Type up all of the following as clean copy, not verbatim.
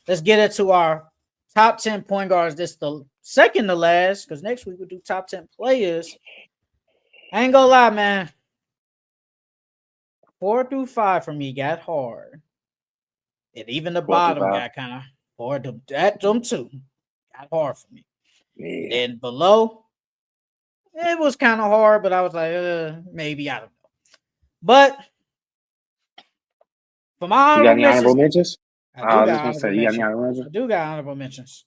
let's get into our top 10 point guards. This is the second to last because next week we'll do top 10 players. I ain't gonna lie, man. 4 through 5 for me got hard. And even the 4 through 5. bottom got kind of hard. Them two got hard for me. Yeah. Then below, it was kind of hard, but I was like, maybe, I don't know. But for my You got honorable any honorable mentions, mentions? I I do was got just gonna honorable say, you got any mentions. honorable I mentions? do got honorable mentions.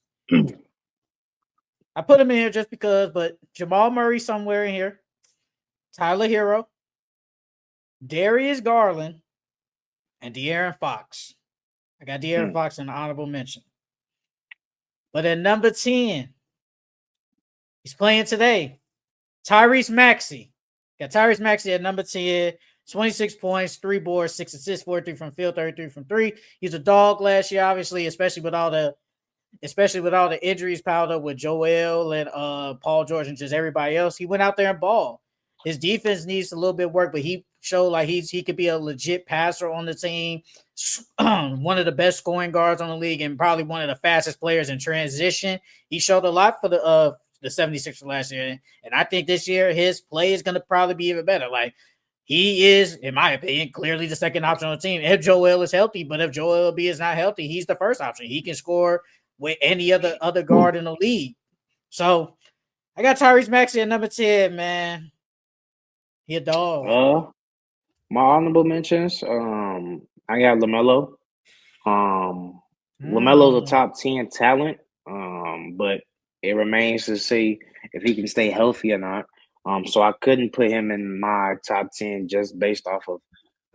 I put them in here just because, but Jamal Murray somewhere in here, Tyler Hero, Darius Garland, and De'Aaron Fox. I got De'Aaron Fox in the honorable mention. But at number 10, he's playing today. Tyrese Maxey. Got Tyrese Maxey at number 10. 26 points, 3 boards, 6 assists, 43 from field, 33 from 3. He's a dog last year, obviously, especially with all the injuries piled up with Joel and Paul George and just everybody else. He went out there and balled. His defense needs a little bit of work, but he showed like he could be a legit passer on the team. One of the best scoring guards on the league and probably one of the fastest players in transition. He showed a lot for the 76ers last year. And I think this year his play is going to probably be even better. Like, he is, in my opinion, clearly the second option on the team if Joel is healthy. But if Joel B is not healthy, he's the first option. He can score with any other guard in the league. So I got Tyrese Maxey at number 10, man. He a dog. My honorable mentions. I got LaMelo. LaMelo's a top 10 talent. But it remains to see if he can stay healthy or not. So I couldn't put him in my top 10 just based off of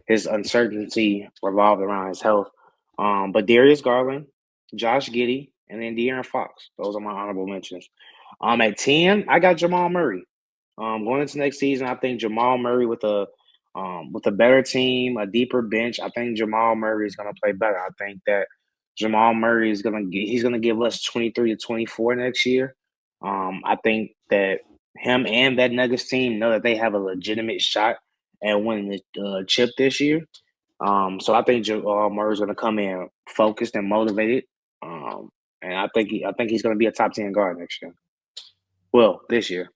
his uncertainty revolved around his health. But Darius Garland, Josh Giddey, and then De'Aaron Fox. Those are my honorable mentions. At 10, I got Jamal Murray. Going into next season, I think Jamal Murray with a better team, a deeper bench, I think Jamal Murray is gonna play better. I think that Jamal Murray is gonna give us 23 to 24 next year. I think that him and that Nuggets team know that they have a legitimate shot at winning the chip this year. So I think Jamal Murray's gonna come in focused and motivated. And I think he's gonna be a top 10 guard next year. Well, this year.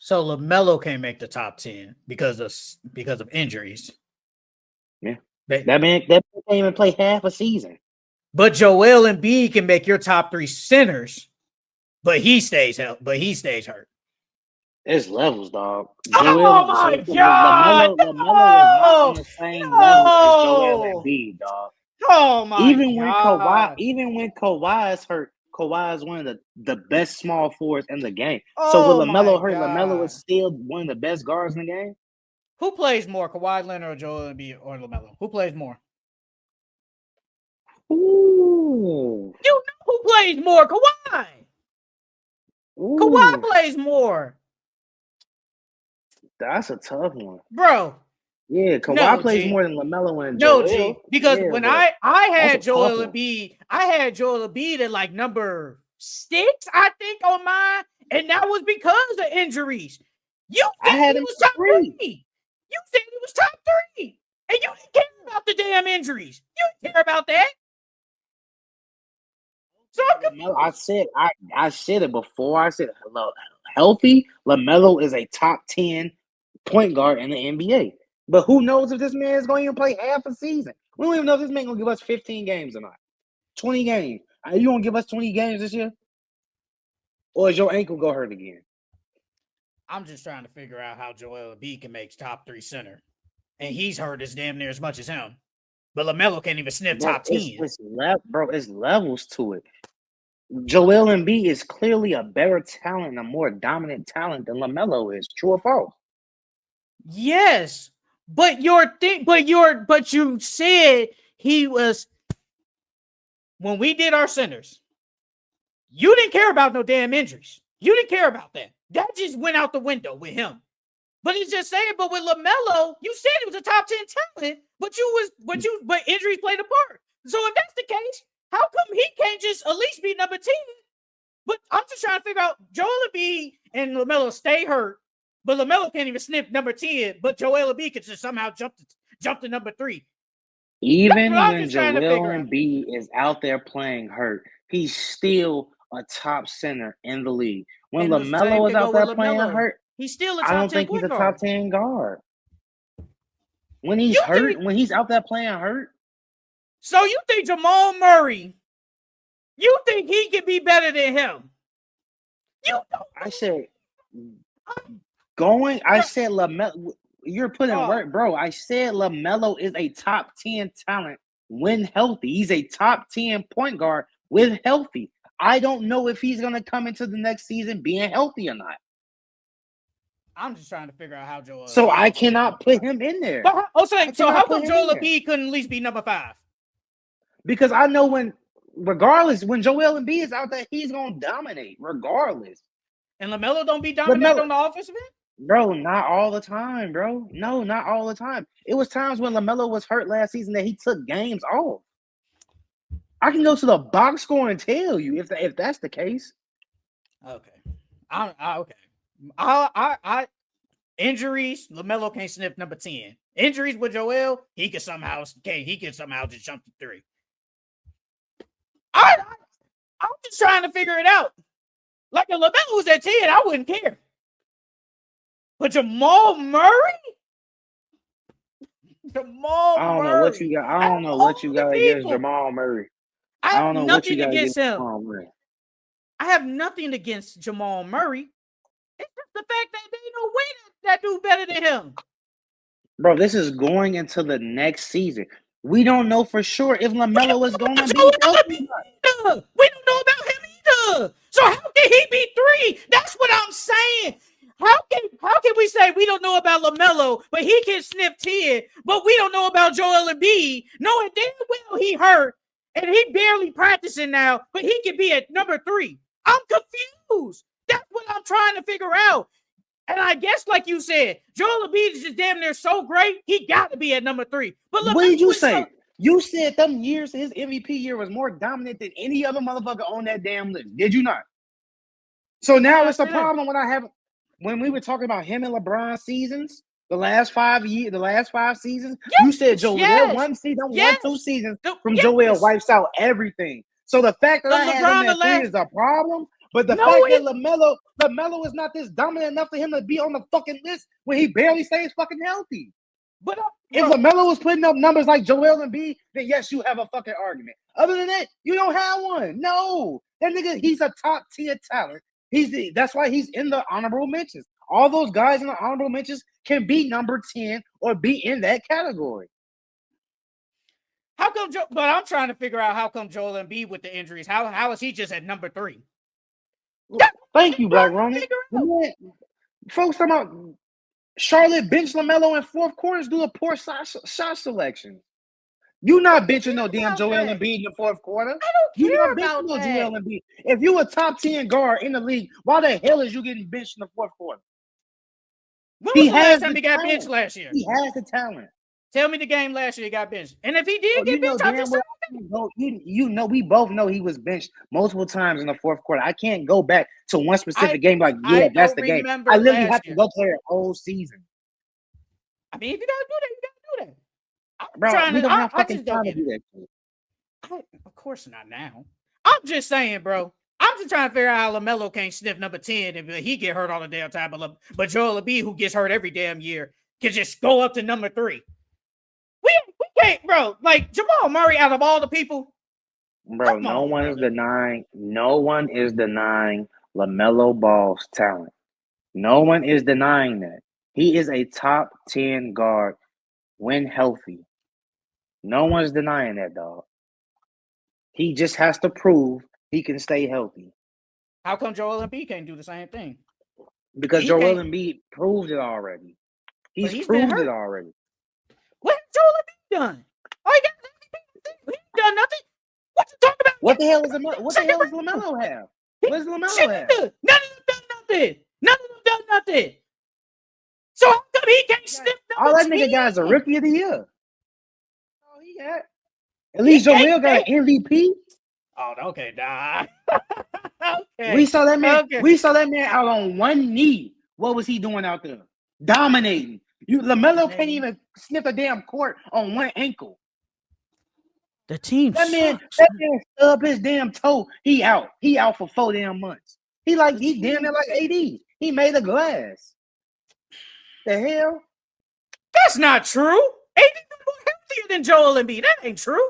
So LaMelo can't make the top 10 because of injuries. Yeah. That man can't even play half a season. But Joel Embiid can make your top 3 centers, but he stays hurt. There's levels, dog. Oh my God! LaMelo is not on the same level as Joel Embiid, dog. Oh my God! Even when Kawhi is hurt, Kawhi is one of the best small forwards in the game. So Oh with my LaMelo hurt, God. LaMelo is still one of the best guards in the game. Who plays more, Kawhi Leonard or Joel Embiid or LaMelo? Who plays more? Ooh. You know who plays more? Kawhi. Ooh. Kawhi plays more. That's a tough one, bro. Yeah, Kawhi plays more than LaMelo and No, Joel. G, because when I had Joel Embiid, I had Joel Embiid at like number 6, I think, on mine, and that was because of injuries. You said he was top 3. You said he was top 3, and you didn't care about the damn injuries. You didn't care about that. So I said it before. I said healthy. LaMelo is a top 10 point guard in the NBA. But who knows if this man is going to even play half a season? We don't even know if this man going to give us 15 games or not. 20 games. Are you going to give us 20 games this year? Or is your ankle go hurt again? I'm just trying to figure out how Joel Embiid can make top 3 center. And he's hurt as damn near as much as him. But LaMelo can't even sniff top 10. It's levels to it. Joel Embiid is clearly a better talent, a more dominant talent than LaMelo is. True or false? Yes. But you said he was, when we did our centers, you didn't care about no damn injuries. You didn't care about that. That just went out the window with him. But he's just saying, but with LaMelo, you said he was a top 10 talent, but injuries played a part. So if that's the case, how come he can't just at least be number 10? But I'm just trying to figure out, Joel Embiid and LaMelo stay hurt, but LaMelo can't even sniff number 10, but Joel Embiid could just somehow jump to number 3. Even I'm when just trying to Joel figure out. Embiid is out there playing hurt, he's still a top center in the league. When And the same LaMelo is could go out with there playing LaMelo. hurt, He's still a I top don't 10 think he's point a top guard. 10 guard. When he's You hurt, think when he's out there playing hurt, so? You think Jamal Murray? You think he could be better than him? You I said don't. I said LaMelo. You're putting Oh, work, bro. I said LaMelo is a top 10 talent when healthy. He's a top 10 point guard with healthy. I don't know if he's gonna come into the next season being healthy or not. I'm just trying to figure out how Joel So Embiid I can stay cannot number put 5. him in there. But so how come Joel there. Embiid couldn't at least be number 5? Because I know when Joel Embiid is out there, he's gonna dominate regardless. And LaMelo don't be dominating on the offensive end? Bro, not all the time, bro. No, not all the time. It was times when LaMelo was hurt last season that he took games off. I can go to the box score and tell you if that's the case. Okay. Okay. Injuries, LaMelo can't sniff number 10. Injuries with Joel, he could somehow just jump to 3. I'm just trying to figure it out. Like if LaMelo was at 10, I wouldn't care. But Jamal Murray? I don't know what you got. I don't know what you got against Jamal Murray. I don't know what you got against Jamal Murray. I have nothing against Jamal Murray. It's just the fact that they no way that dude better than him. Bro, this is going into the next season. We don't know for sure if LaMelo is going to be healthy. We don't know about him either. So how can he be 3? That's what I'm saying. How can we say we don't know about LaMelo, but he can sniff 10, but we don't know about Joel Embiid, knowing damn well he hurt and he barely practicing now, but he can be at number 3. I'm confused. That's what I'm trying to figure out. And I guess, like you said, Joel Embiid is just damn near so great, he got to be at number 3. But what did you say? You said them years his MVP year was more dominant than any other motherfucker on that damn list. Did you not? So now it's a problem when we were talking about him and LeBron seasons, the last 5 seasons, you said Joel 1 season, 2 seasons from Joel wipes out everything. So the fact that I had him at 3 is a problem. But the fact that LaMelo is not this dominant enough for him to be on the fucking list when he barely stays fucking healthy. But if LaMelo was putting up numbers like Joel Embiid, then yes, you have a fucking argument. Other than that, you don't have one. No, that nigga, he's a top tier talent. That's why he's in the honorable mentions. All those guys in the honorable mentions can be number 10 or be in that category. How come? But I'm trying to figure out how come Joel Embiid with the injuries. How is he just at number 3? Thank you, Black Ronan. Folks talking about Charlotte bench LaMelo in fourth quarters due to poor shot selection. You not benching no damn Joel Embiid in the fourth quarter. I don't care about that. Joel Embiid. If you a top 10 guard in the league, why the hell is you getting benched in the fourth quarter? When was the last time he got benched last year? He has the talent. Tell me the game last year he got benched. And if he did get benched, we both know he was benched multiple times in the fourth quarter. I can't go back to one specific game like, that's the game. I literally have to go play a whole season. I mean, if you gotta do that, you gotta do that. Bro, we don't have fucking time to do that. Of course not now. I'm just saying, bro. I'm just trying to figure out how LaMelo can't sniff number 10 and he get hurt all the damn time. But Joel Embiid, who gets hurt every damn year, can just go up to number 3. We can't, bro. Like Jamal Murray, out of all the people, bro, no one is denying LaMelo Ball's talent. No one is denying that. He is a top 10 guard when healthy. No one's denying that, dog. He just has to prove he can stay healthy. How come Joel Embiid can't do the same thing? Because Joel Embiid proved it already. He's proved it already. What has Joel Embiid done? Oh, he ain't done nothing. What you talking about? What the hell is LaMelo have? What does LaMelo have? None of them done nothing. None of them done nothing. So how come he can't sniff number 10? All that nigga guy's a rookie of the year. Oh, he got. At least Joel got an MVP. Oh, okay, nah. Okay. We saw that man. Okay. We saw that man out on one knee. What was he doing out there? Dominating. LaMelo can't even sniff a damn court on one ankle. The team That man sucks. stubbed his damn toe. He out. He out for 4 damn months. He damn near like AD. He made a glass. The hell? That's not true. AD is more healthier than Joel Embiid. That ain't true.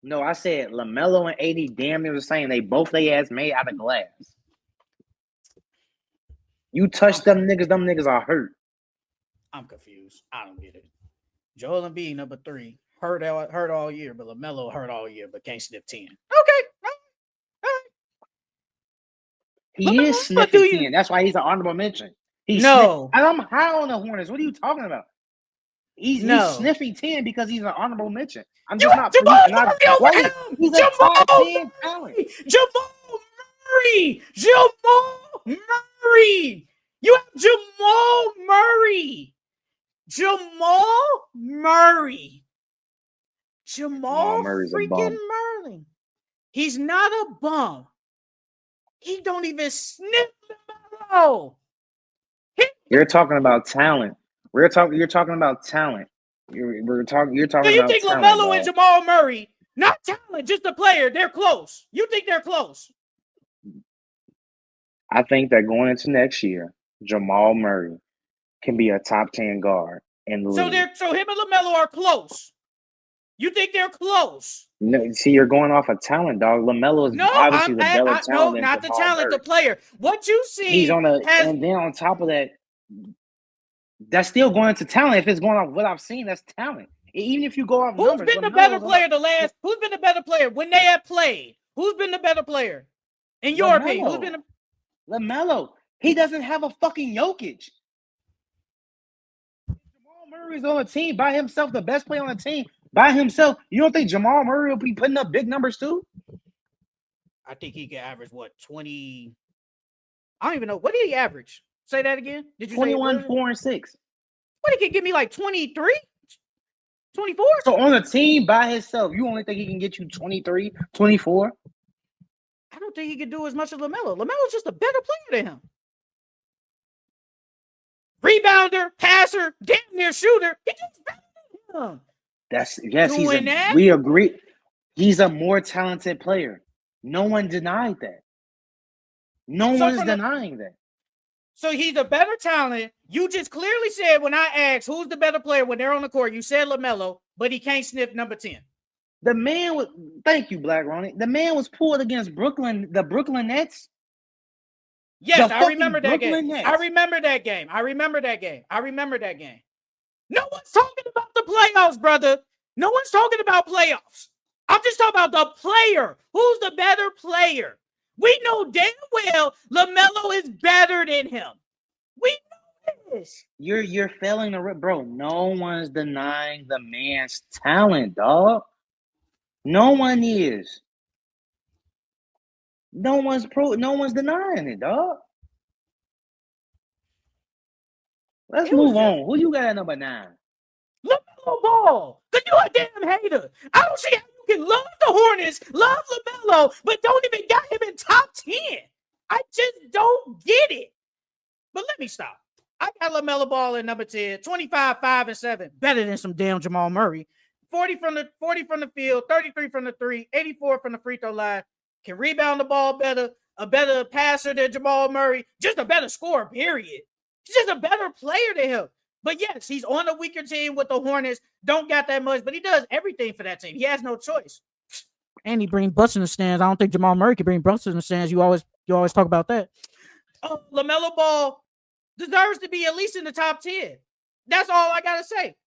No, I said LaMelo and AD damn near the same. They both they ass made out of glass. You touch them niggas are hurt. I'm confused. I don't get it. Joel Embiid, number 3, hurt all year, but LaMelo hurt all year, but can't sniff 10. Okay. All right. He is sniffing 10. That's why he's an honorable mention. I'm high on the Hornets. What are you talking about? He's sniffing 10 because he's an honorable mention. I'm just not. He's a top 10 talent. Jamal Murray. You have Jamal Murray. Jamal Murray's freaking Murray. He's not a bum. He don't even sniff LaMelo. You're talking about talent. You're talking about talent. You're talking about talent. So you think LaMelo and Jamal Murray, not talent, just a player, they're close? You think they're close? I think that going into next year, Jamal Murray can be a top 10 guard in the league. So him and LaMelo are close. You think they're close? No, see, you're going off of talent, dog. LaMelo is obviously the better talent. No, not the talent, Murray. the player. What you see, he's on and then on top of that, that's still going into talent. If it's going off what I've seen, that's talent. Even if you go off numbers, who's been the better player who's been the better player when they have played? Who's been the better player? In your opinion, who's been LaMelo? He doesn't have a fucking Jokic. Jamal Murray's on the team by himself, the best player on the team by himself. You don't think Jamal Murray will be putting up big numbers too? I think he can average 20. I don't even know. What did he average? Say that again. Did you 21, 4, and 6? What, he can give me like 23? 24? So on a team by himself, you only think he can get you 23, 24? I don't think he can do as much as LaMelo. LaMelo's just a better player than him. Rebounder, passer, damn near shooter. He just better than him. We agree. He's a more talented player. No one denied that. No one's denying that. So he's a better talent. You just clearly said when I asked who's the better player when they're on the court, you said LaMelo, but he can't sniff number 10. The man was, thank you, Black Ronnie. The man was pulled against the Brooklyn Nets. Yes, I remember that game. I remember that game. No one's talking about the playoffs, brother. No one's talking about playoffs. I'm just talking about the player. Who's the better player? We know damn well LaMelo is better than him. We know this. You're failing to rip, bro. No one's denying the man's talent, dog. No one is. No one's denying it, dog. Let's move on. Who you got at number 9? LaMelo Ball. Because you're a damn hater. I don't see how you can love the Hornets, love LaMelo, but don't even got him in top 10. I just don't get it. But let me stop. I got LaMelo Ball at number 10, 25, 5, and 7. Better than some damn Jamal Murray. 40 from the field, 33 from the 3, 84 from the free throw line. Can rebound the ball better, a better passer than Jamal Murray, just a better scorer, period. He's just a better player than him. But yes, he's on a weaker team with the Hornets. Don't got that much, but he does everything for that team. He has no choice. And he brings butts in the stands. I don't think Jamal Murray can bring butts in the stands. You always talk about that. LaMelo Ball deserves to be at least in the top 10. That's all I gotta say.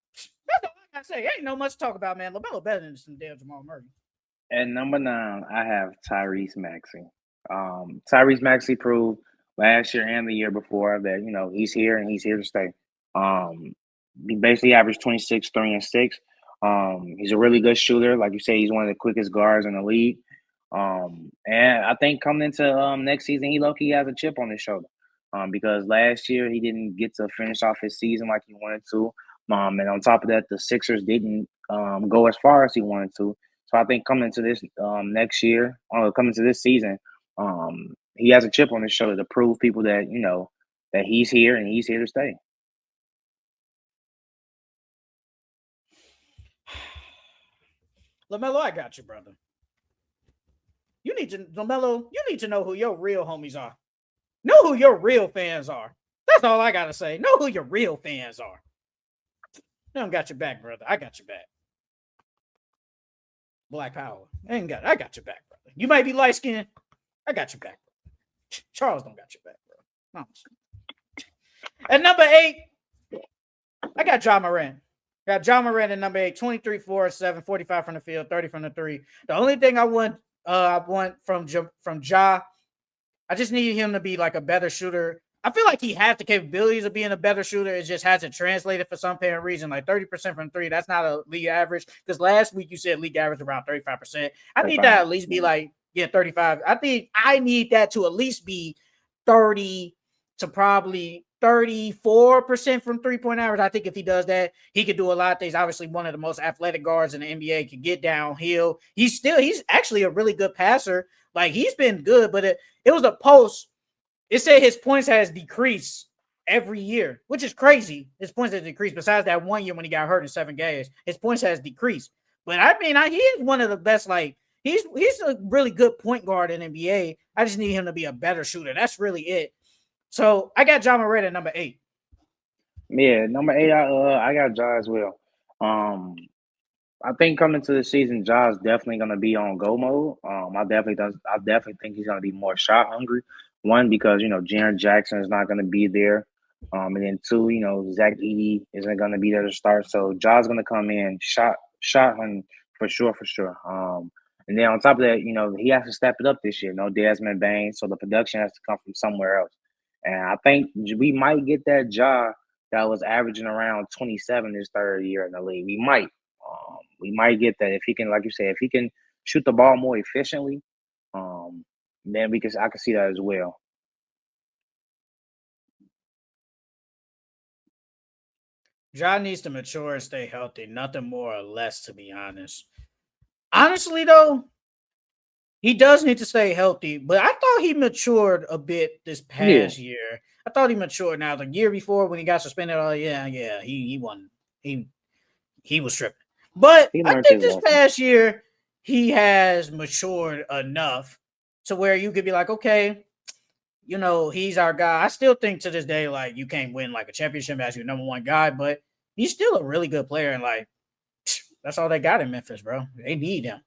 Ain't no much to talk about, man. LaMelo better than some damn Jamal Murray. At number 9, I have Tyrese Maxey. Tyrese Maxey proved last year and the year before that, he's here and he's here to stay. He basically averaged 26, 3, and 6. He's a really good shooter. Like you say, he's one of the quickest guards in the league. And I think coming into next season, he low-key has a chip on his shoulder. Because last year he didn't get to finish off his season like he wanted to. And on top of that, the Sixers didn't go as far as he wanted to. So I think coming into this next year, or coming to this season, he has a chip on his shoulder to prove people that, that he's here and he's here to stay. LaMelo, I got you, brother. You need to LaMelo. You need to know who your real homies are. Know who your real fans are. That's all I gotta say. Know who your real fans are. I don't got your back, brother. I got your back. Black Power. I got your back, brother. You might be light skinned. I got your back. Charles don't got your back, bro. No. At number 8, I got Ja Morant. Got Ja Morant at number 8, 23, 4, 7, 45 from the field, 30 from the 3. The only thing I want from Ja, I just need him to be like a better shooter. I feel like he has the capabilities of being a better shooter. It just hasn't translated for some apparent reason. Like 30% from 3, that's not a league average. Because last week you said league average around 35%. I need that at least be like, 35. I think I need that to at least be 30 to probably 34% from 3-point average. I think if he does that, he could do a lot of things. Obviously, one of the most athletic guards in the NBA, can get downhill. He's actually a really good passer. Like, he's been good, but it was a post. It said his points has decreased every year, which is crazy. His points has decreased. Besides that 1 year when he got hurt in 7 games, his points has decreased. But I mean, he is one of the best. Like, he's a really good point guard in NBA. I just need him to be a better shooter. That's really it. So I got Ja Morant at number 8. Yeah, number 8, I got Ja as well. I think coming to the season, Ja's definitely gonna be on go mode. I definitely think he's gonna be more shot hungry. One, because Jaren Jackson is not gonna be there. And then 2, Zach Edey isn't gonna be there to start. So Ja's gonna come in shot hungry for sure. And then on top of that, he has to step it up this year. No Desmond Bain, so the production has to come from somewhere else. And I think we might get that Ja that was averaging around 27 his third year in the league. We might get that if he can, like you said, if he can shoot the ball more efficiently, then I can see that as well. Ja needs to mature and stay healthy. Nothing more or less, to be honest. Honestly, though, he does need to stay healthy, but I thought he matured a bit this past year. I thought he matured. Now, the year before when he got suspended, he won. He was tripping. But I think this past year he has matured enough to where you could be like, okay, he's our guy. I still think to this day, like, you can't win like a championship as your number 1 guy, but he's still a really good player. And like, that's all they got in Memphis, bro. They need him.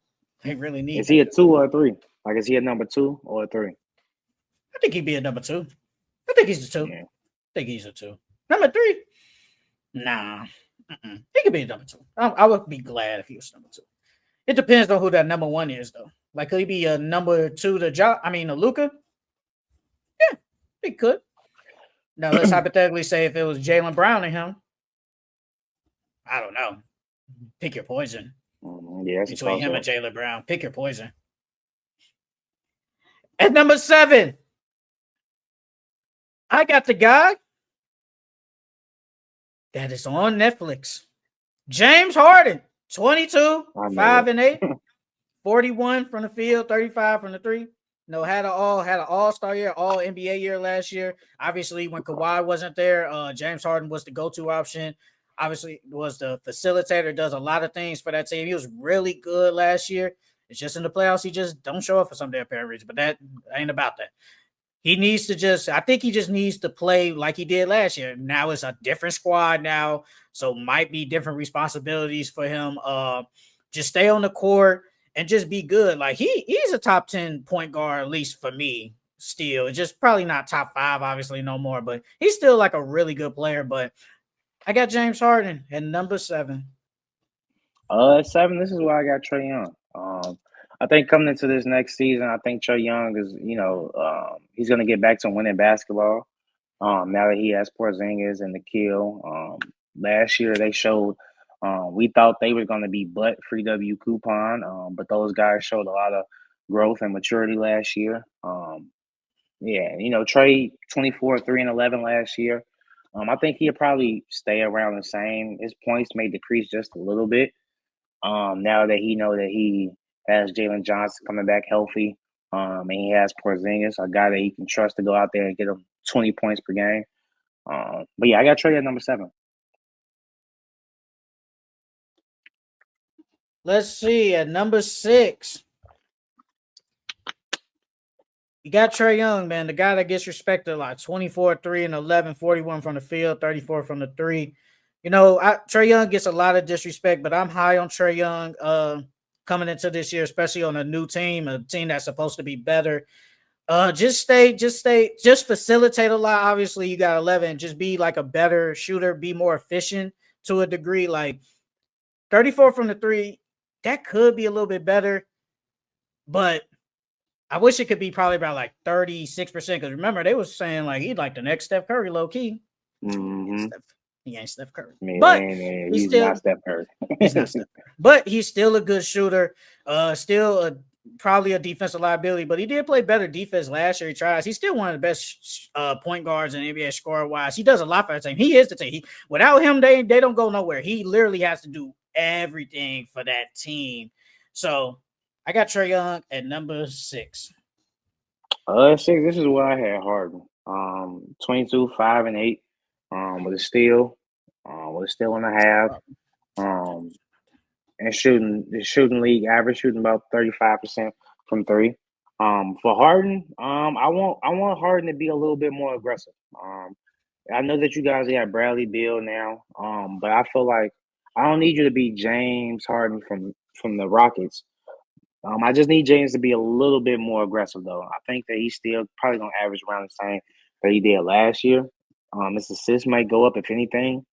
They really need him. Is he a 2 or a 3? Like, is he a number 2 or a 3? I think he'd be a number 2. I think he's a 2. Yeah. I think he's a 2. Number 3? Nah. He could be a number 2. I would be glad if he was number 2. It depends on who that number 1 is, though. Like, could he be a number 2 to Luka? Yeah, he could. Now, let's hypothetically say if it was Jaylen Brown and him. I don't know. Pick your poison. Yeah, between him and Jaylen Brown. Pick your poison. At number 7, I got the guy that is on Netflix. James Harden, 22, 5 and 8, 41 from the field, 35 from the 3. Had an all-star year, all NBA year last year. Obviously, when Kawhi wasn't there, James Harden was the go-to option. Obviously, was the facilitator, does a lot of things for that team. He was really good last year. It's just in the playoffs, he just don't show up for some damn apparent reason. But that ain't about that. He needs to I think he just needs to play like he did last year. Now it's a different squad now, so might be different responsibilities for him. Just stay on the court and just be good. Like, he's a top 10 point guard, at least for me, still. It's just probably not top 5, obviously, no more. But he's still like a really good player. But I got James Harden at number 7. 7, this is why I got Trae Young. I think coming into this next season, I think Trae Young is, he's going to get back to winning basketball. Now that he has Porzingis and the kill. Last year they showed, we thought they were going to be but free W coupon, but those guys showed a lot of growth and maturity last year. Trae 24, 3 and 11 last year. I think he'll probably stay around the same. His points may decrease just a little bit. Now that he has Jalen Johnson coming back healthy, and he has Porzingis, a guy that he can trust to go out there and get him 20 points per game. But yeah, I got Trae at number 7. Let's see. At number 6, you got Trae Young, man, the guy that gets respected a lot. 24, 3, and 11, 41 from the field, 34 from the 3. You know, Trae Young gets a lot of disrespect, but I'm high on Trae Young coming into this year, especially on a new team, a team that's supposed to be better. Just facilitate a lot. Obviously, you got 11. Just be like a better shooter, be more efficient to a degree. Like 34 from the 3, that could be a little bit better, but I wish it could be probably about like 36%. Because remember, they was saying like he'd like the next Steph Curry, low key. Mm-hmm. He ain't Steph Curry, Man, but he's not Steph Curry. he's not Steph Curry, but he's still a good shooter. Probably a defensive liability, but he did play better defense last year. He tries. He's still one of the best point guards in the NBA scorer wise. He does a lot for the team. He is the team. Without him, they don't go nowhere. He literally has to do everything for that team. So I got Trae Young at number 6. 6. This is what I had Harden. 22, 5, and 8. With a steal, and a half. And shooting league average, shooting about 35% from 3. For Harden, I want Harden to be a little bit more aggressive. I know that you guys got Bradley Beal now, but I feel like I don't need you to be James Harden from the Rockets. I just need James to be a little bit more aggressive, though. I think that he's still probably gonna average around the same that he did last year. His assists might go up if anything,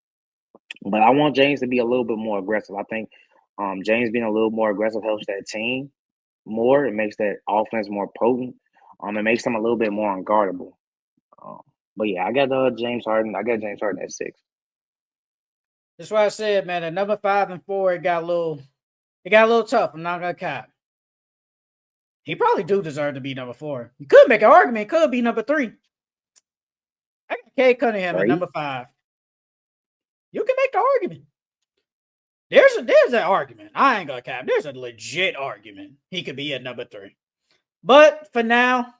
but I want James to be a little bit more aggressive. I think James being a little more aggressive helps that team more. It makes that offense more potent. It makes them a little bit more unguardable. But yeah, I got James Harden. I got James Harden at 6. That's why I said, man, at number 5 and 4, it got a little tough. I'm not gonna cap. He probably do deserve to be number 4. You could make an argument. It could be number 3. I got Cade Cunningham at number 5. You can make the argument. There's an argument. I ain't gonna cap. There's a legit argument. He could be at number 3. But for now,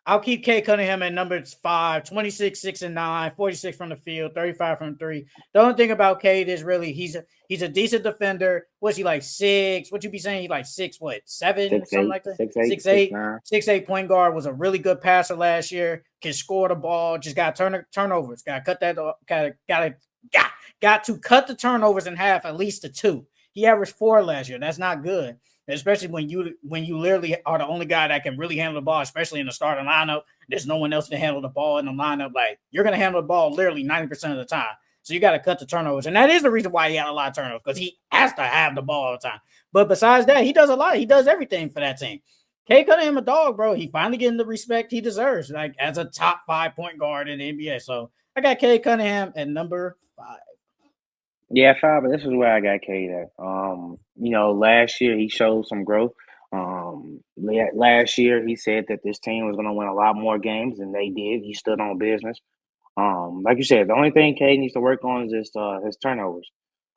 I'll keep Cade Cunningham at number 5, 26, 6, and 9, 46 from the field, 35 from 3. The only thing about Cade is really he's a decent defender. What's he like 6? What you be saying? He like 6, 7, 6'8", something like that? 6'8", 6'8" point guard, was a really good passer last year. Can score the ball. Just got turnovers. Got to cut that. Got to cut the turnovers in half, at least to 2. He averaged 4 last year. That's not good, especially when you literally are the only guy that can really handle the ball, especially in the starting lineup. There's no one else to handle the ball in the lineup. Like, you're going to handle the ball literally 90% of the time. So you got to cut the turnovers. And that is the reason why he had a lot of turnovers, because he has to have the ball all the time. But besides that, he does a lot. He does everything for that team. Cade Cunningham a dog, bro. He finally getting the respect he deserves, like as a top 5 point guard in the NBA. So I got Cade Cunningham at number 5. Yeah, 5. But this is where I got Cade at. Last year he showed some growth. Last year he said that this team was going to win a lot more games, and they did. He stood on business. Like you said, the only thing Cade needs to work on is just his turnovers.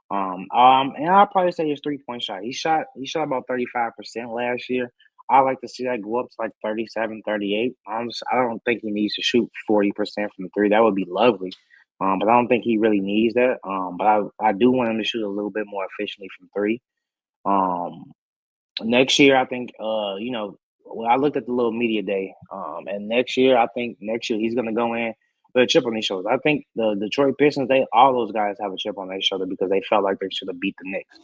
And I'll probably say his 3-point shot. He shot about 35% last year. I like to see that go up to like 37, 38. I don't think he needs to shoot 40% from the 3. That would be lovely. But I don't think he really needs that. But I do want him to shoot a little bit more efficiently from 3. Next year, I think, I looked at the little media day, and next year he's going to go in with a chip on his shoulder. I think the Detroit Pistons, all those guys have a chip on their shoulder because they felt like they should have beat the Knicks.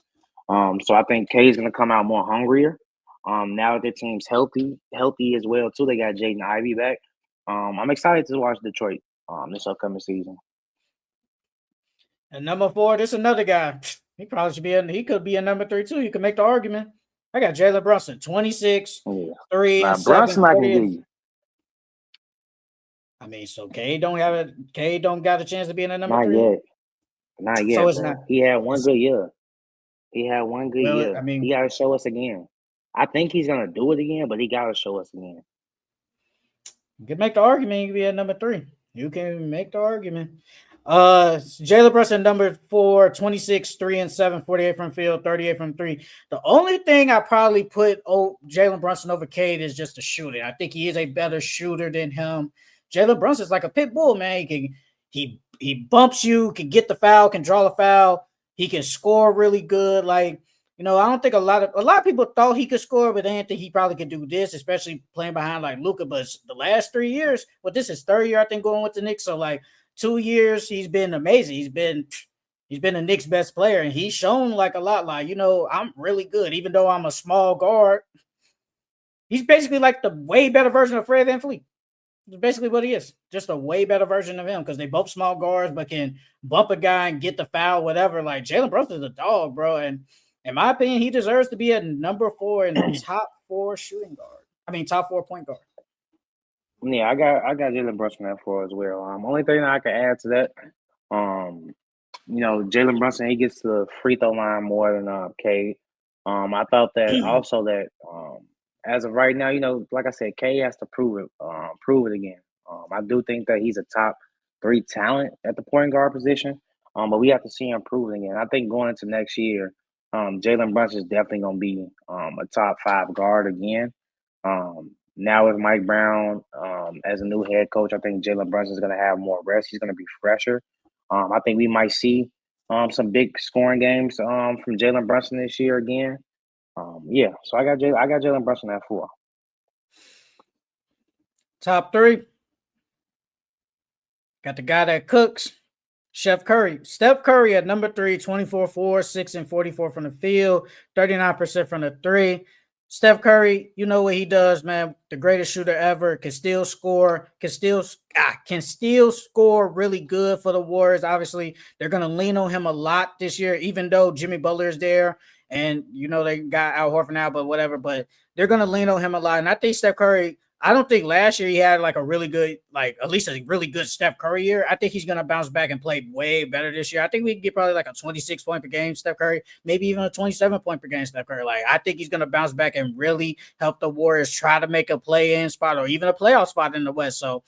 So I think Cade's going to come out more hungrier. Now that their team's healthy as well, too. They got Jaden Ivey back. I'm excited to watch Detroit this upcoming season. And number 4, this is another guy. He probably should be he could be a number 3 too. You can make the argument. I got Jalen Brunson, 26, 3, and 7. Brunson I can give you. I mean, so Cade don't got a chance to be in the number 3? Not yet. So it's not. He had one good year. I mean, he got to show us again. I think he's going to do it again, but he got to show us again. You can make the argument. You can be at number 3. You can make the argument. Jalen Brunson, number 4, 26, 3, and 7, 48 from field, 38 from 3. The only thing I probably put Jalen Brunson over Cade is just the shooting. I think he is a better shooter than him. Jalen Brunson is like a pit bull, man. He bumps you, can get the foul, can draw the foul. He can score really good. Like, I don't think a lot of people thought he could score, but they didn't think he probably could do this, especially playing behind like Luka. But the last 3 years, this is third year I think going with the Knicks. So like 2 years, he's been amazing. He's been the Knicks' best player, and he's shown like a lot. Like I'm really good, even though I'm a small guard. He's basically like the way better version of Fred VanVleet. That's basically what he is. Just a way better version of him because they both small guards, but can bump a guy and get the foul, whatever. Like Jalen Brunson's a dog, bro. And in my opinion, he deserves to be at number 4 in the top 4 shooting guard. Top 4 point guard. Yeah, I got Jalen Brunson at 4 as well. Only thing I can add to that, Jalen Brunson, he gets to the free throw line more than Cade. I thought that also that as of right now, like I said, Cade has to prove it again. I do think that he's a top 3 talent at the point guard position, but we have to see him prove it again. I think going into next year, Jalen Brunson is definitely going to be a top 5 guard again. Now with Mike Brown as a new head coach, I think Jalen Brunson is going to have more rest. He's going to be fresher. I think we might see some big scoring games from Jalen Brunson this year again. So I got Jalen Brunson at 4. Top 3. Got the guy that cooks, Chef Curry. Steph Curry at number 3, 24-4, 6 and 44 from the field, 39% from the 3. Steph Curry, you know what he does, man. The greatest shooter ever, can still score really good for the Warriors. Obviously, they're going to lean on him a lot this year, even though Jimmy Butler is there and, they got Al Horford now, but whatever. But they're going to lean on him a lot. And I think Steph Curry, I don't think last year he had like a really good, at least a really good Steph Curry year. I think he's going to bounce back and play way better this year. I think we can get probably like a 26 point per game Steph Curry, maybe even a 27 point per game Steph Curry. I think he's going to bounce back and really help the Warriors try to make a play-in spot or even a playoff spot in the West. So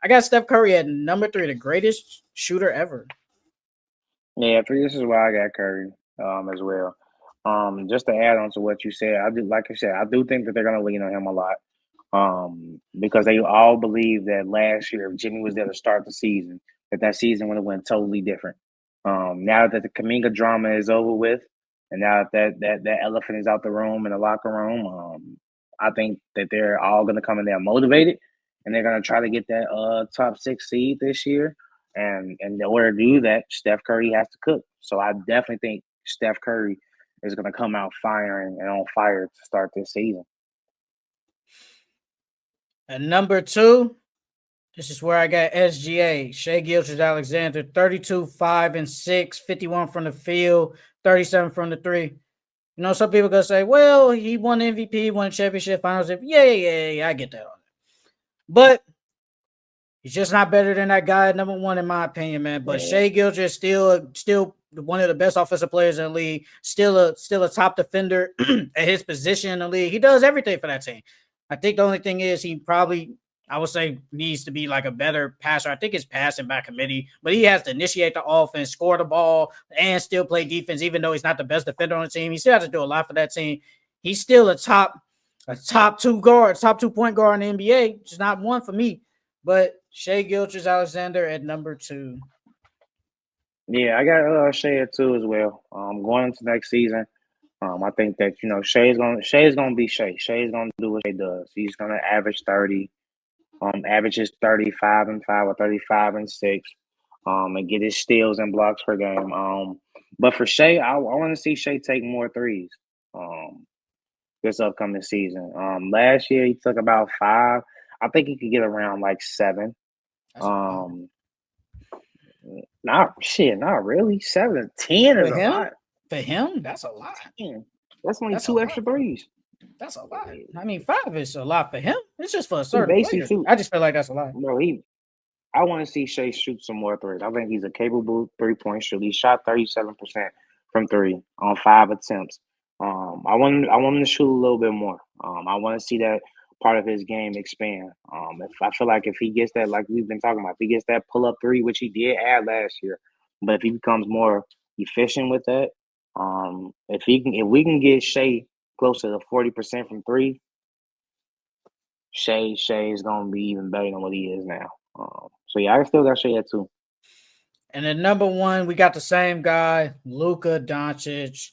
I got Steph Curry at number 3, the greatest shooter ever. Yeah, this is why I got Curry as well. Just to add on to what you said, I do think that they're going to lean on him a lot. Because they all believe that last year, if Jimmy was there to start the season, that season would have went totally different. Now that the Kuminga drama is over with, and now that elephant is out the room in the locker room, I think that they're all going to come in there motivated, and they're going to try to get that top 6 seed this year. And in order to do that, Steph Curry has to cook. So I definitely think Steph Curry is going to come out firing and on fire to start this season. At number 2, this is where I got SGA, Shai Gilgeous-Alexander, 32, 5 and 6, 51 from the field, 37 from the 3. Some people gonna say, well, he won MVP, won championship, finals. Yeah, I get that on it. But he's just not better than that guy at number 1, in my opinion, man. But Shai Gilgeous still one of the best offensive players in the league, still a top defender at his position in the league. He does everything for that team. I think the only thing is he probably, I would say, needs to be like a better passer. I think it's passing by committee, but he has to initiate the offense, score the ball, and still play defense, even though he's not the best defender on the team. He still has to do a lot for that team. He's still a top 2 guard, top 2 point guard in the NBA. Just not 1 for me. But Shai Gilgeous-Alexander at number 2. Yeah, I got Shai at 2 as well. Going into next season, I think that Shai's gonna be Shai. Shai's gonna do what Shai does. He's gonna average 30, averages 35 and 5 or 35 and 6, and get his steals and blocks per game. But for Shai, I want to see Shai take more threes. This upcoming season. Last year he took about 5. I think he could get around like 7. Not really. 7 to 10 is a lot. For him, that's a lot. That's only 2 extra threes. That's a lot. 5 is a lot for him. It's just for a certain player. I just feel like that's a lot. Bro, I want to see Shai shoot some more threes. I think he's a capable 3-point shooter. He shot 37% from 3 on 5 attempts. I want him to shoot a little bit more. I want to see that part of his game expand. I feel like if he gets that, like we've been talking about, if he gets that pull-up 3, which he did add last year, but if he becomes more efficient with that, if we can get Shai closer to 40% from 3, Shai is gonna be even better than what he is now. So yeah, I still got Shai at 2. And at number 1, we got the same guy, Luka Doncic,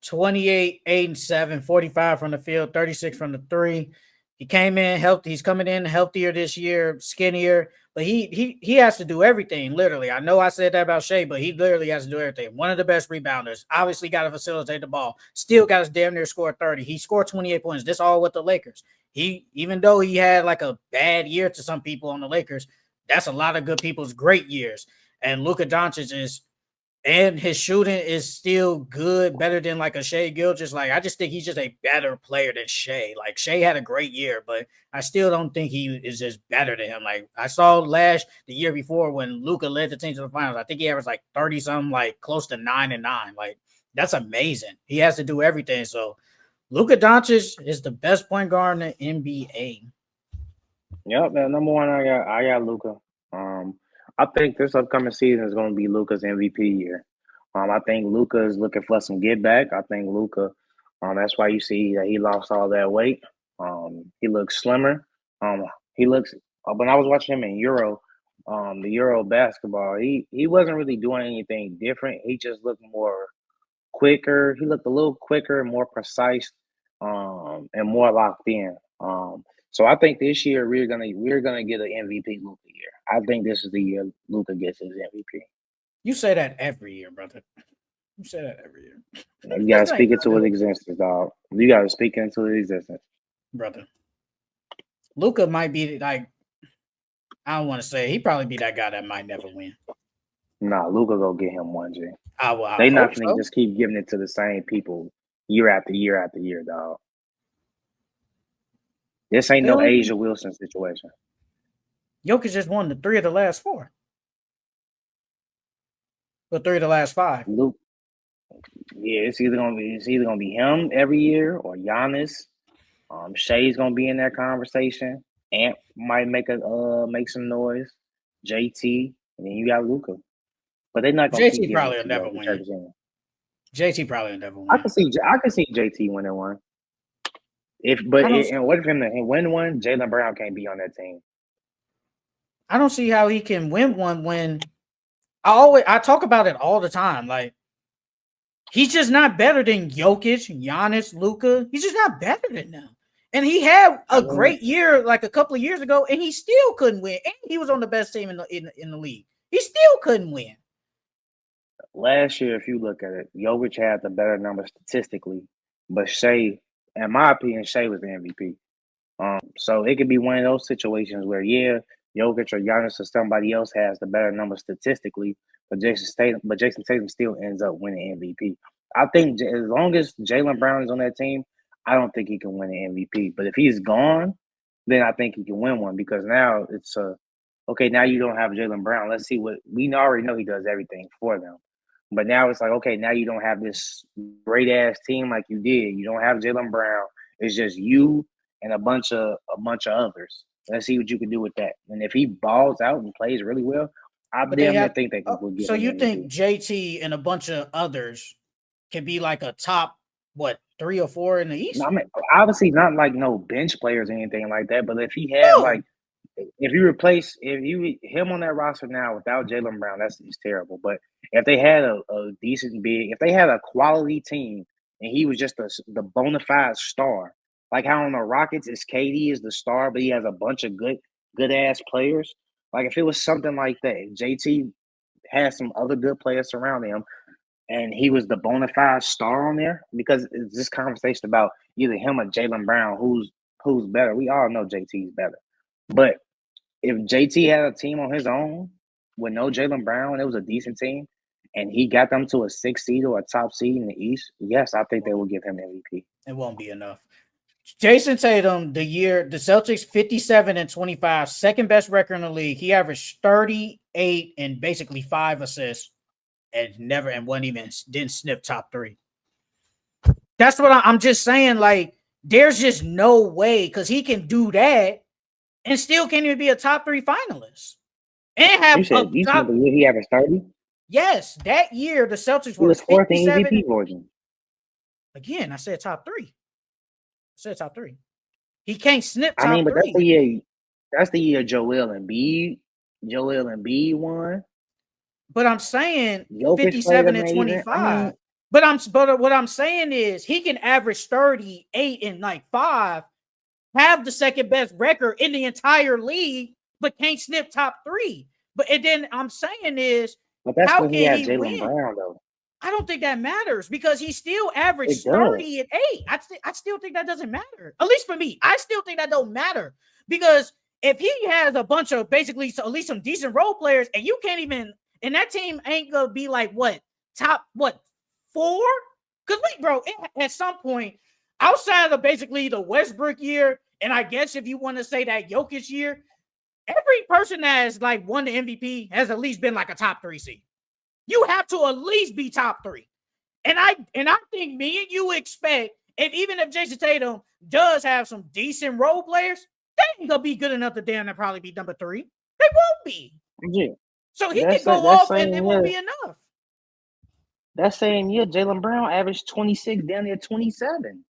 28, 8, and 7, 45 from the field, 36 from the three. He came in healthy. He's coming in healthier this year, skinnier, but he has to do everything. Literally, I know I said that about Shea, but he literally has to do everything. One of the best rebounders. Obviously, got to facilitate the ball. Still got to damn near score 30. He scored 28 points. This all with the Lakers. Even though he had like a bad year to some people on the Lakers, that's a lot of good people's great years. And Luka Doncic is. And his shooting is still good, better than like a Shea Gilgeous. Like, I just think he's just a better player than Shea. Like, Shea had a great year, but I still don't think he is just better than him. Like, I saw the year before when Luka led the team to the finals. I think he averaged like 30 something, like close to 9 and 9. Like, that's amazing. He has to do everything. So, Luka Doncic is the best point guard in the NBA. Yep, number one, I got Luka. I think this upcoming season is going to be Luka's MVP year. I think Luka is looking for some get back. I think Luka, that's why you see that he lost all that weight. He looks slimmer. He looks. When I was watching him in the Euro basketball, he wasn't really doing anything different. He just looked more quicker. He looked a little quicker, more precise, and more locked in. So I think this year we're gonna get an MVP Luka year. I think this is the year Luka gets his MVP. You say that every year, brother. You say that every year. You gotta speak it to his existence, dog. You gotta speak into his existence, brother. Luka might be like, I don't want to say, he probably be that guy that might never win. Nah, Luka go get him one, G. They not gonna just keep giving it to the same people year after year after year, dog. This ain't no Asia Wilson situation. Jokic just won the 3 of the last 4. The 3 of the last 5. Luke. Yeah, it's either gonna be him every year or Giannis. Shea's gonna be in that conversation. Ant might make some noise. JT, and then you got Luka. But they're not gonna JT probably will never win. JT probably will never win. I can see JT winning one. And what if him to win one? Jaylen Brown can't be on that team. I don't see how he can win one when I talk about it all the time. Like, he's just not better than Jokic, Giannis, Luka. He's just not better than them. And he had a great year like a couple of years ago, and he still couldn't win. And he was on the best team in the league. He still couldn't win. Last year, if you look at it, Jokic had the better number statistically, but Shea, in my opinion, Shea was the MVP. So it could be one of those situations where, yeah, Jokic or Giannis or somebody else has the better number statistically, but Jason Tatum still ends up winning MVP. I think as long as Jaylen Brown is on that team, I don't think he can win an MVP. But if he's gone, then I think he can win one, because now it's okay, now you don't have Jaylen Brown. Let's see what we already know. He does everything for them. But now it's like, okay, now you don't have this great ass team like you did. You don't have Jaylen Brown. It's just you and a bunch of others. Let's see what you can do with that. And if he balls out and plays really well, I think they can get. So you think JT and a bunch of others can be like a top 3 or 4 in the East? No, I mean, obviously not like no bench players or anything like that. But if he had if you replace him on that roster now without Jaylen Brown, it's terrible. But if they had a decent big, if they had a quality team and he was just the bona fide star, like how on the Rockets is KD is the star, but he has a bunch of good ass players. Like if it was something like that, if JT had some other good players surrounding him, and he was the bona fide star on there, because it's this conversation about either him or Jaylen Brown, who's better. We all know JT's better. But if JT had a team on his own with no Jaylen Brown, it was a decent team, and he got them to a 6th seed or a top seed in the East, yes, I think they will give him MVP. It won't be enough. Jason Tatum, the Celtics 57-25, second best record in the league. He averaged 38 and basically 5 assists, and didn't sniff top 3. That's what I'm just saying. Like, there's just no way, because he can do that and still can't even be a top 3 finalist. And have you said the year he averaged 30? Yes, that year the Celtics were 4th in MVP voting. Again, I said top 3. He can't snip top 3. But that's the year Joel Embiid won. But I'm saying 57-25. But what I'm saying is he can average 38 and like 5, have the second best record in the entire league, but can't snip top 3. But and then I'm saying is, But that's how when he can had he Jalen win? Brown, though. I don't think that matters because he still It averaged does. 30 and 8. I still think that doesn't matter. At least for me, I still think that don't matter because if he has a bunch of basically at least some decent role players, and you can't even, and that team ain't gonna be like top 4? Because wait, bro, at some point outside of basically the Westbrook year, and I guess if you want to say that Jokic year, every person that has like won the MVP has at least been like a top 3 seed. You have to at least be top 3. And I think me and you expect, and even if Jason Tatum does have some decent role players, they ain't gonna be good enough to damn near probably be number 3. They won't be. Yeah. So he That's can go that off and same it won't year. be enough. That same year, Jalen Brown averaged 26 down there 27.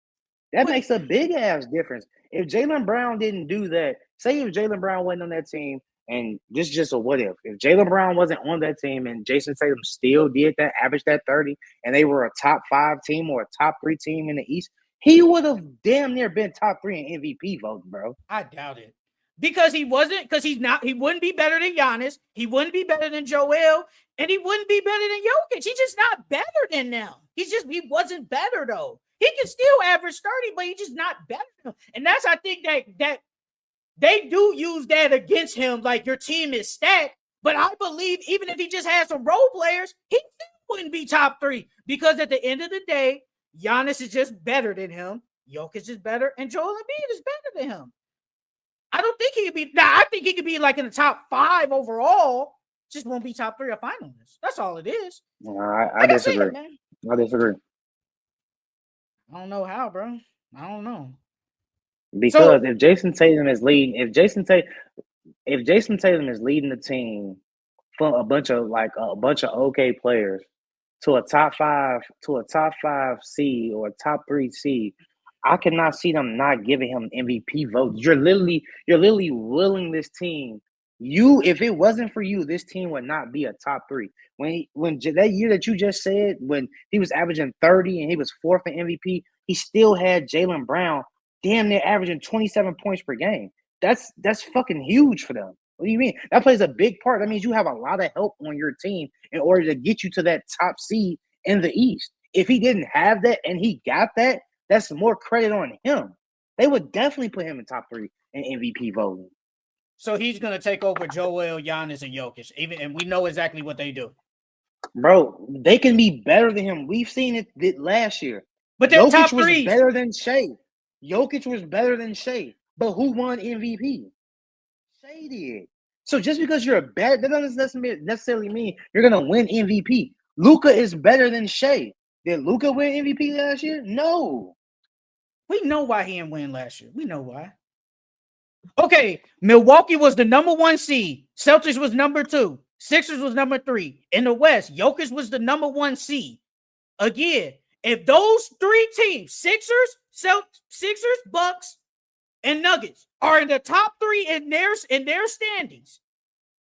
That But makes a big ass difference. If Jalen Brown didn't do that, say if Jalen Brown wasn't on that team, and this is just a what if Jalen Brown wasn't on that team and Jason Tatum still did that, averaged that 30, and they were a top 5 team or a top 3 team in the East, he would have damn near been top 3 in MVP voting, bro. I doubt it. Because he wouldn't be better than Giannis, he wouldn't be better than Joel, and he wouldn't be better than Jokic. He's just not better than them. He wasn't better though. He can still average 30, but he's just not better. And that's, I think that they do use that against him, like your team is stacked. But I believe even if he just had some role players, he still wouldn't be top 3 because at the end of the day, Giannis is just better than him. Jokic is better, and Joel Embiid is better than him. I don't think he could be. Now, I think he could be like in the top 5 overall. Just won't be top 3 or finalist. That's all it is. I disagree. Man. I disagree. I don't know how, bro. I don't know. Because if Jason Tatum is leading the team for a bunch of okay players to a top 5 seed or a top 3 seed, I cannot see them not giving him MVP votes. You're literally willing this team. If it wasn't for you, this team would not be a top 3. When that year that you just said, when he was averaging 30 and he was 4th in MVP, he still had Jalen Brown damn near averaging 27 points per game. That's fucking huge for them. What do you mean? That plays a big part. That means you have a lot of help on your team in order to get you to that top seed in the East. If he didn't have that and he got that, that's more credit on him. They would definitely put him in top 3 in MVP voting. So he's gonna take over Joel, Giannis, and Jokic, and we know exactly what they do. Bro, they can be better than him. We've seen it last year. But they're top 3. Was better than Shea. Jokic was better than Shea. But who won MVP? Shea did. So just because you're that doesn't necessarily mean you're gonna win MVP. Luka is better than Shea. Did Luka win MVP last year? No. We know why he didn't win last year. We know why. Okay, Milwaukee was the number 1 seed. Celtics was number 2. Sixers was number 3. In the West, Jokic was the number 1 seed. Again, if those 3 teams, Sixers, Bucks, and Nuggets, are in the top 3 in their standings,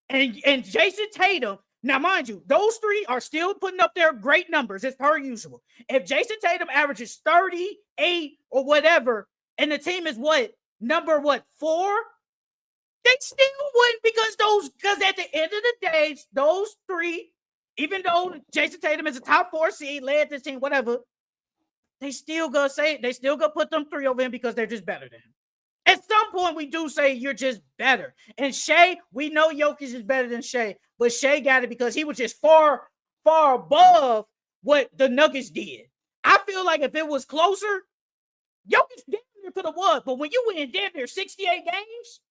and Jason Tatum, now mind you, those 3 are still putting up their great numbers as per usual. If Jason Tatum averages 38 or whatever, and the team is number 4, they still wouldn't because at the end of the day, those 3, even though Jason Tatum is a top 4 seed, led this team, whatever, they still gonna put them 3 over him because they're just better than him. At some point, we do say you're just better. And Shea, we know Jokic is better than Shea, but Shea got it because he was just far, far above what the Nuggets did. I feel like if it was closer, Jokic damn near could have won. But when you win damn near 68 games,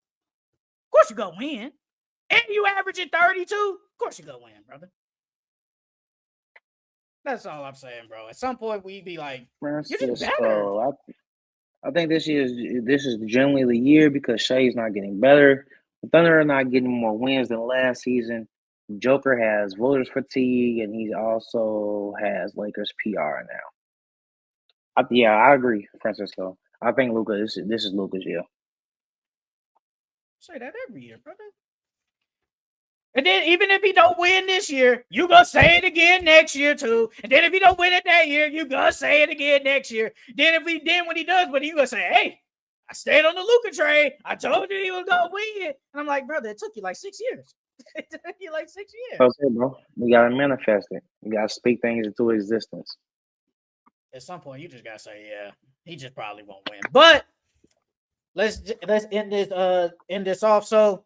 of course you're going to win. And you averaging 32, of course you're going to win, brother. That's all I'm saying, bro. At some point, we'd be like, you're just better. I think this is generally the year because Shea's not getting better. The Thunder are not getting more wins than last season. Joker has voters fatigue, and he also has Lakers PR now. I agree, Francisco. I think Luka. This is Luka's year. Say that every year, brother. And then even if he don't win this year, you gonna say it again next year too. And then if he don't win it that year, you gonna say it again next year. Then when he does, but you gonna say, hey, I stayed on the Luka trade. I told you he was gonna win. And I'm like, brother, it took you like 6 years. It took you like 6 years. Okay, bro. We gotta manifest it. We gotta speak things into existence. At some point, you just gotta say, yeah, he just probably won't win. But let's end this off. So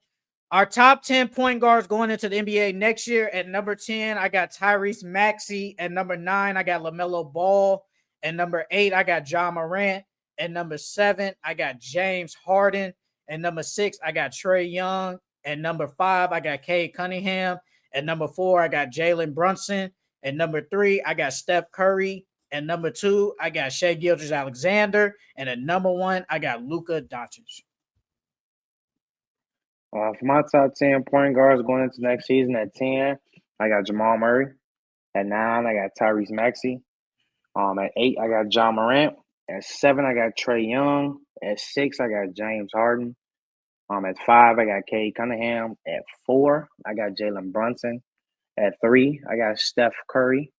our top 10 point guards going into the NBA next year. At number 10, I got Tyrese Maxey. At number 9, I got LaMelo Ball. At number 8, I got Ja Morant. At number 7, I got James Harden. At number 6, I got Trae Young. At number 5, I got Cade Cunningham. At number 4, I got Jalen Brunson. At number 3, I got Steph Curry. At number 2, I got Shai Gilgeous-Alexander. And at number 1, I got Luka Doncic. For my top 10 point guards going into next season, at 10, I got Jamal Murray. At 9, I got Tyrese Maxey. At 8, I got Ja Morant. At 7, I got Trae Young. At 6, I got James Harden. At 5, I got Cade Cunningham. At 4, I got Jalen Brunson. At 3, I got Steph Curry.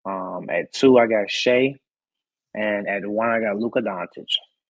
At 2, I got Shea. And at 1, I got Luka Doncic.